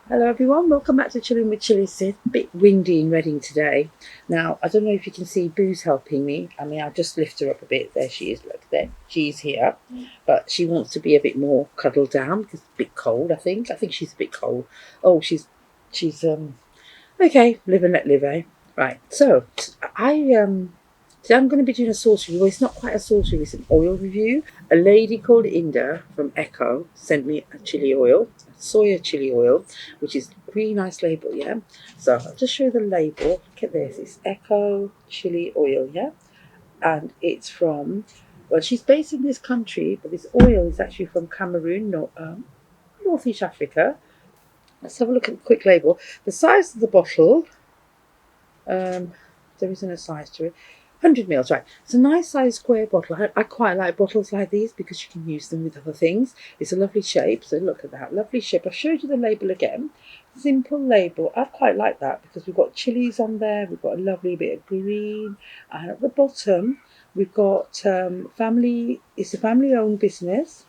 Hello everyone, welcome back to Chillin With Chilli Sid. A bit windy in Reading today. Now, I don't know if you can see Boo's helping me. I mean, I'll just lift her up a bit. There she is, look there. She's here. But she wants to be a bit more cuddled down because it's a bit cold, I think. I think she's a bit cold. Oh, she's okay, live and let live, eh? Right, so today I'm going to be doing a sauce review. Well, it's not quite a sauce review, it's an oil review. A lady called Inda from Echo sent me a chili oil, soya chili oil, which is a really nice label, yeah? So I'll just show you the label. Look at this, it's Echo chili oil, yeah? And it's from, well, she's based in this country, but this oil is actually from Cameroon, Northeast Africa. Let's have a look at the quick label. The size of the bottle, there isn't a size to it. 100 mils, right. It's a nice size square bottle. I quite like bottles like these because you can use them with other things. It's a lovely shape, so look at that, lovely shape. I've showed you the label again. Simple label. I quite like that because we've got chilies on there. We've got a lovely bit of green. And at the bottom, we've got family. It's a family-owned business.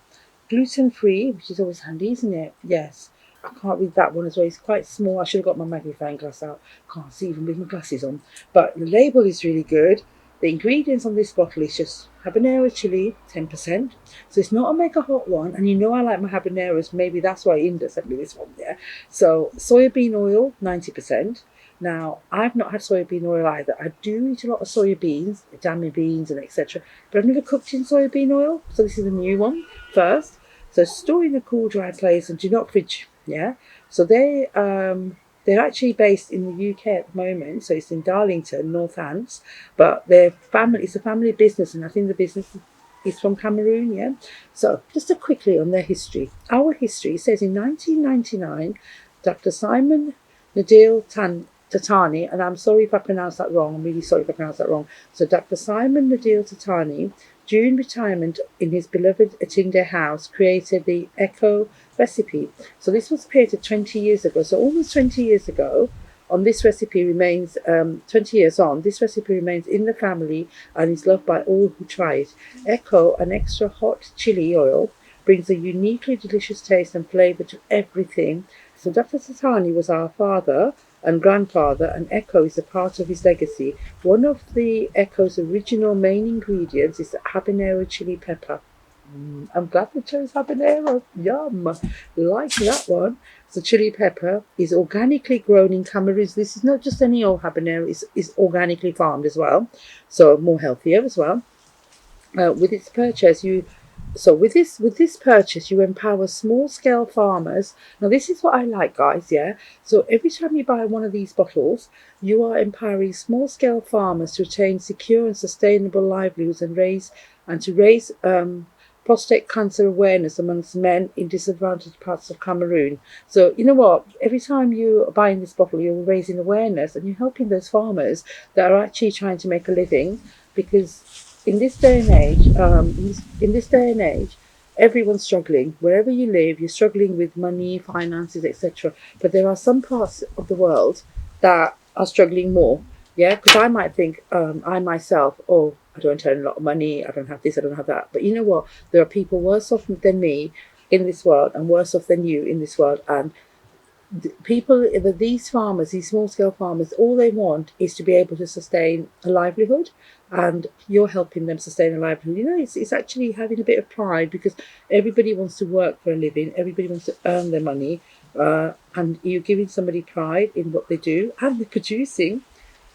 Gluten-free, which is always handy, isn't it? Yes. I can't read that one as well. It's quite small. I should have got my magnifying glass out. Can't see even with my glasses on. But the label is really good. The ingredients on this bottle is just habanero chili, 10%. So it's not a mega hot one. And you know I like my habaneros. Maybe that's why Inda sent me this one there. So soybean oil, 90%. Now, I've not had soybean oil either. I do eat a lot of soya beans, dammy beans and etc. But I've never cooked in soybean oil. So this is a new one first. So store in a cool, dry place and do not fridge. Yeah. So they're actually based in the UK at the moment. So it's in Darlington, Northants. But it's a family business, and I think the business is from Cameroon. Yeah. So just quickly on their history. Our history says in 1999, Dr. Simon Nadil Tatani, and I'm sorry if I pronounce that wrong. I'm really sorry if I pronounce that wrong. So Dr. Simon Nadil Tatani, during retirement in his beloved Atinde house, created the Echo recipe. So this was created 20 years ago. So almost 20 years ago, on this recipe remains, 20 years on, this recipe remains in the family and is loved by all who try it. Echo, an extra hot chili oil, brings a uniquely delicious taste and flavour to everything. So Dr. Tatani was our father and grandfather, and Echo is a part of his legacy. One of the Echo's original main ingredients is the habanero chili pepper. I'm glad they chose habanero. Yum. Like that one. So chili pepper is organically grown in Cameroon. This is not just any old habanero. It's organically farmed as well. So more healthier as well. With its purchase, with this purchase, you empower small scale farmers. Now, this is what I like, guys. Yeah. So every time you buy one of these bottles, you are empowering small scale farmers to attain secure and sustainable livelihoods and to raise prostate cancer awareness amongst men in disadvantaged parts of Cameroon. So you know what? Every time you're buying this bottle, you're raising awareness and you're helping those farmers that are actually trying to make a living, because in this day and age, everyone's struggling. Wherever you live, you're struggling with money, finances, etc. But there are some parts of the world that are struggling more. Yeah, because I might think, I myself, oh, I don't earn a lot of money, I don't have this, I don't have that. But you know what? There are people worse off than me in this world and worse off than you in this world. And these farmers, these small scale farmers, all they want is to be able to sustain a livelihood, and you're helping them sustain a livelihood. You know, it's actually having a bit of pride, because everybody wants to work for a living, everybody wants to earn their money, and you're giving somebody pride in what they do, and they're producing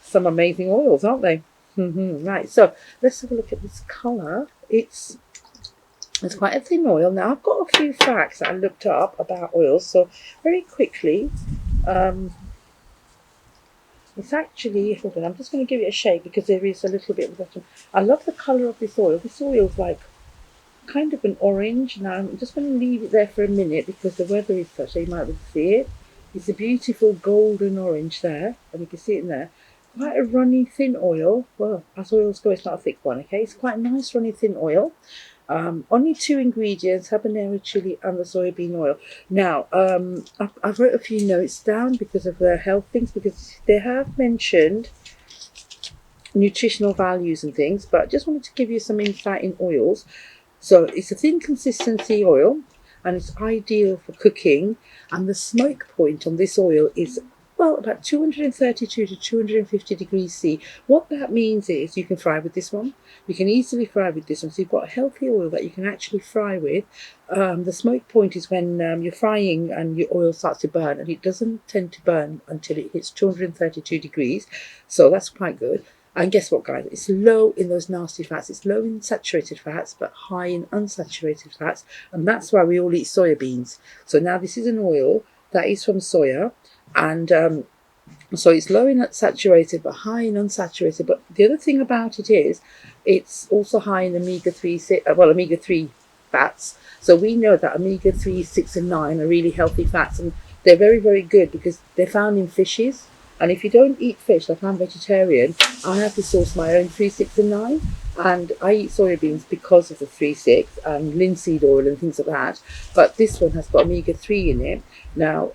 some amazing oils, aren't they? Right, so let's have a look at this colour. It's quite a thin oil. Now, I've got a few facts that I looked up about oils, so very quickly, it's actually, hold on, I'm just going to give it a shake because there is a little bit of that. I love the colour of this oil. This oil is like kind of an orange. Now, I'm just going to leave it there for a minute because the weather is such, so you might be able to see it. It's a beautiful golden orange there, and you can see it in there. Quite a runny, thin oil. Well, as oils go, it's not a thick one, okay? It's quite a nice, runny, thin oil. Only 2 ingredients, habanero chili and the soybean oil. Now, I've wrote a few notes down because of the health things, because they have mentioned nutritional values and things, but I just wanted to give you some insight in oils. So it's a thin consistency oil. and it's ideal for cooking. And the smoke point on this oil is, well, about 232 to 250 degrees C. What that means is you can fry with this one. You can easily fry with this one. So you've got a healthy oil that you can actually fry with. The smoke point is when you're frying and your oil starts to burn, and it doesn't tend to burn until it hits 232 degrees. So that's quite good. And guess what, guys? It's low in those nasty fats. It's low in saturated fats, but high in unsaturated fats. And that's why we all eat soya beans. So now this is an oil that is from soya. And so it's low in saturated, but high in unsaturated. But the other thing about it is it's also high in omega-3 fats. So we know that omega-3, 6 and 9 are really healthy fats. And they're very, very good because they're found in fishes. And if you don't eat fish, like I'm vegetarian, I have to source my own 3, 6 and 9. And I eat soybeans because of the 3, 6 and linseed oil and things like that. But this one has got omega-3 in it. Now,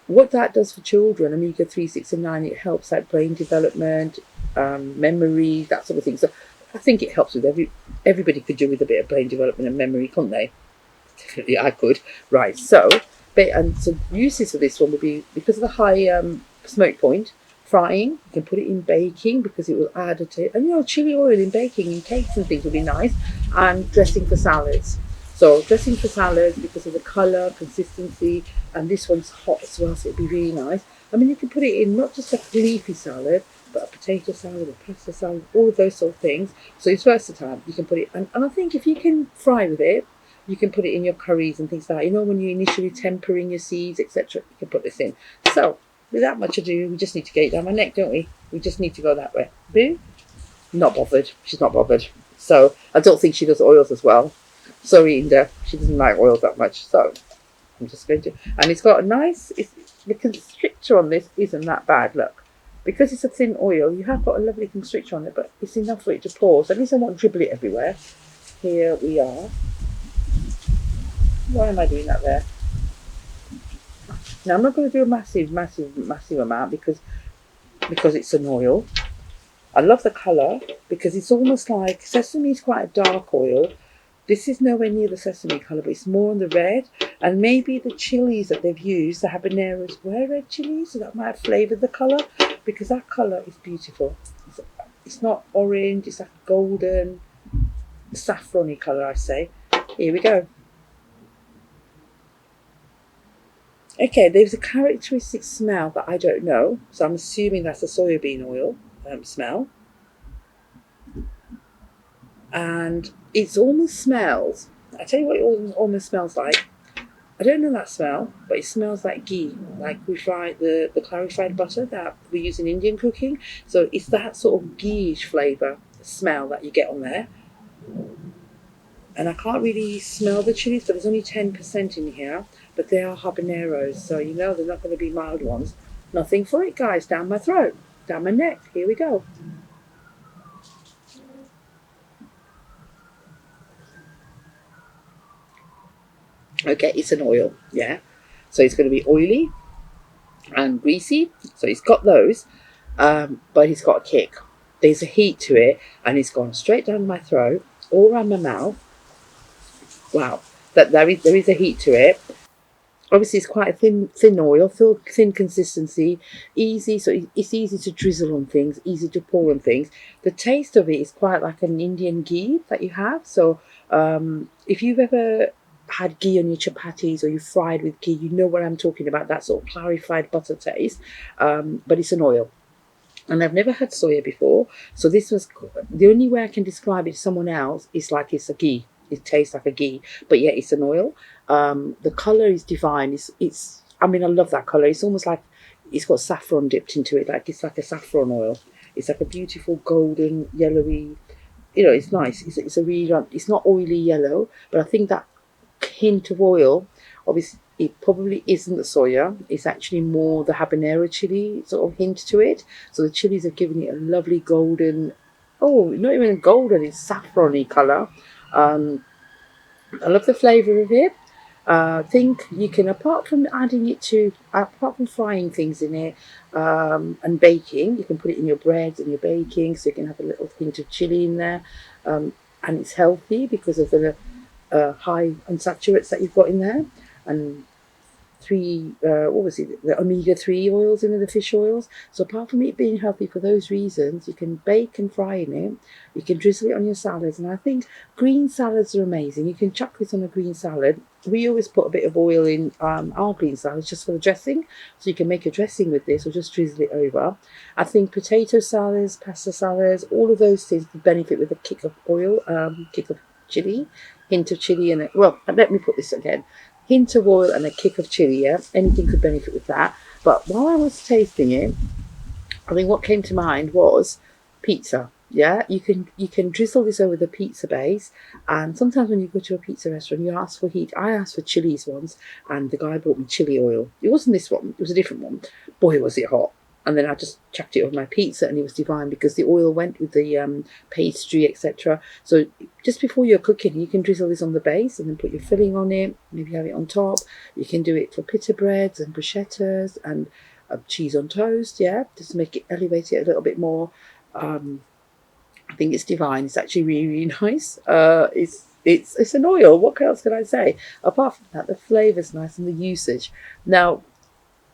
what that does for children, omega-3, 6 and 9, it helps like brain development, memory, that sort of thing. So I think it helps with everybody could do with a bit of brain development and memory, couldn't they? Definitely I could. Right, so uses for this one would be because of the high smoke point. Frying, you can put it in baking because it will add a taste. And chili oil in baking, in cakes and things would be nice. And dressing for salads. So dressing for salads because of the colour, consistency, and this one's hot as well, so it'd be really nice. I mean, you can put it in not just a leafy salad, but a potato salad, a pasta salad, all of those sort of things. So it's versatile. You can put it, and I think if you can fry with it, you can put it in your curries and things like that. When you're initially tempering your seeds, etc., you can put this in. So without much ado, we just need to get it down my neck, don't we? We just need to go that way. Boo? Not bothered. She's not bothered. So I don't think she does oils as well. Sorry, Inda. She doesn't like oils that much. So I'm just going to... And it's got a nice... the constrictor on this isn't that bad, look. Because it's a thin oil, you have got a lovely constrictor on it, but it's enough for it to pour. So at least I won't dribble it everywhere. Here we are. Why am I doing that there? Now I'm not going to do a massive amount because it's an oil. I love the colour because it's almost like sesame is quite a dark oil. This is nowhere near the sesame colour, but it's more on the red. And maybe the chilies that they've used, the habaneros, were red chilies, so that might have flavoured the colour because that colour is beautiful. It's not orange, it's like a golden, saffron-y colour, I say. Here we go. Okay, there's a characteristic smell that I don't know, so I'm assuming that's a soybean oil smell. And it almost smells, I tell you what it almost smells like. I don't know that smell, but it smells like ghee, like we fry the clarified butter that we use in Indian cooking. So it's that sort of ghee-ish flavour smell that you get on there. And I can't really smell the chilies, but there's only 10% in here. But they are habaneros, so they're not going to be mild ones. Nothing for it, guys. Down my throat, down my neck. Here we go. Okay, it's an oil, yeah. So it's going to be oily and greasy. So it's got those, but it's got a kick. There's a heat to it, and it's gone straight down my throat, all around my mouth. Wow, there is a heat to it. Obviously, it's quite a thin oil, thin consistency, easy. So it's easy to drizzle on things, easy to pour on things. The taste of it is quite like an Indian ghee that you have. So if you've ever had ghee on your chapatis or you fried with ghee, you know what I'm talking about, that sort of clarified butter taste. But it's an oil. And I've never had soya before. So this was the only way I can describe it to someone else is like it's a ghee. It tastes like a ghee, but yeah, it's an oil. The colour is divine. I love that colour. It's almost like it's got saffron dipped into it. Like it's like a saffron oil. It's like a beautiful golden, yellowy. It's nice. It's a really. It's not oily yellow, but I think that hint of oil, obviously, it probably isn't the soya. It's actually more the habanero chili sort of hint to it. So the chilies have given it a lovely golden. Oh, not even golden. It's saffron-y colour. I love the flavour of it. I think you can, apart from frying things in it and baking, you can put it in your breads and your baking, so you can have a little hint of chili in there. And it's healthy because of the high unsaturates that you've got in there, and three what was it, the omega-3 oils in the fish oils. So apart from it being healthy for those reasons, you can bake and fry in it, you can drizzle it on your salads, and I think green salads are amazing. You can chuck this on a green salad. We always put a bit of oil in our green salads just for the dressing, so you can make a dressing with this or just drizzle it over. I think potato salads, pasta salads, all of those things could benefit with a kick of oil, kick of chili, hint of chili in it. Well, let me put this again. Hint of oil and a kick of chili, yeah? Anything could benefit with that. But while I was tasting it, I think what came to mind was pizza. Yeah, you can drizzle this over the pizza base, and sometimes when you go to a pizza restaurant, you ask for heat. I asked for chilies once, and the guy brought me chili oil. It wasn't this one; it was a different one. Boy, was it hot! And then I just chucked it over my pizza, and it was divine because the oil went with the pastry, etc. So just before you're cooking, you can drizzle this on the base, and then put your filling on it. Maybe have it on top. You can do it for pita breads and bruschettas and cheese on toast. Yeah, just make it elevate it a little bit more. I think it's divine. It's actually really, really nice. It's an oil. What else can I say? Apart from that, the flavour's nice and the usage. Now,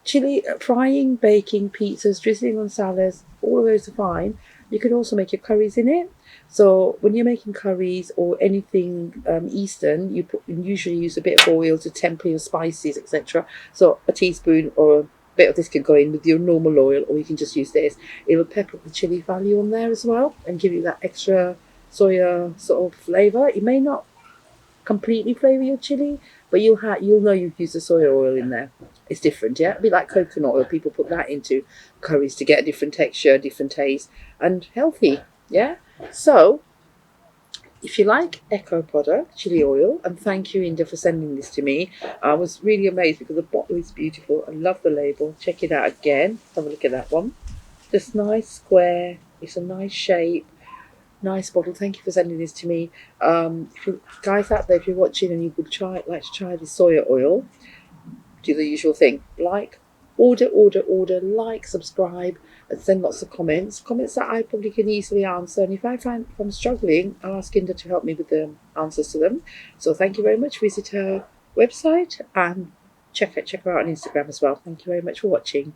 chili, frying, baking, pizzas, drizzling on salads, all of those are fine. You can also make your curries in it. So when you're making curries or anything Eastern, you usually use a bit of oil to temper your spices, etc. So a teaspoon or a bit of this can go in with your normal oil, or you can just use this. It will pepper up the chili value on there as well and give you that extra soya sort of flavour. It may not completely flavour your chili, but you'll know you've used the soya oil in there. It's different, yeah? A bit like coconut oil. People put that into curries to get a different texture, different taste, and healthy, yeah? So, if you like Echo product, chili oil, and thank you, Inda, for sending this to me. I was really amazed because the bottle is beautiful. I love the label. Check it out again. Have a look at that one. Just nice, square. It's a nice shape. Nice bottle. Thank you for sending this to me. If you guys out there, if you're watching and you would like to try the soya oil, do the usual thing. Like, order, like, subscribe, and send lots of comments. Comments that I probably can easily answer. And if I'm struggling, I'll ask Inda to help me with the answers to them. So thank you very much. Visit her website and check her out on Instagram as well. Thank you very much for watching.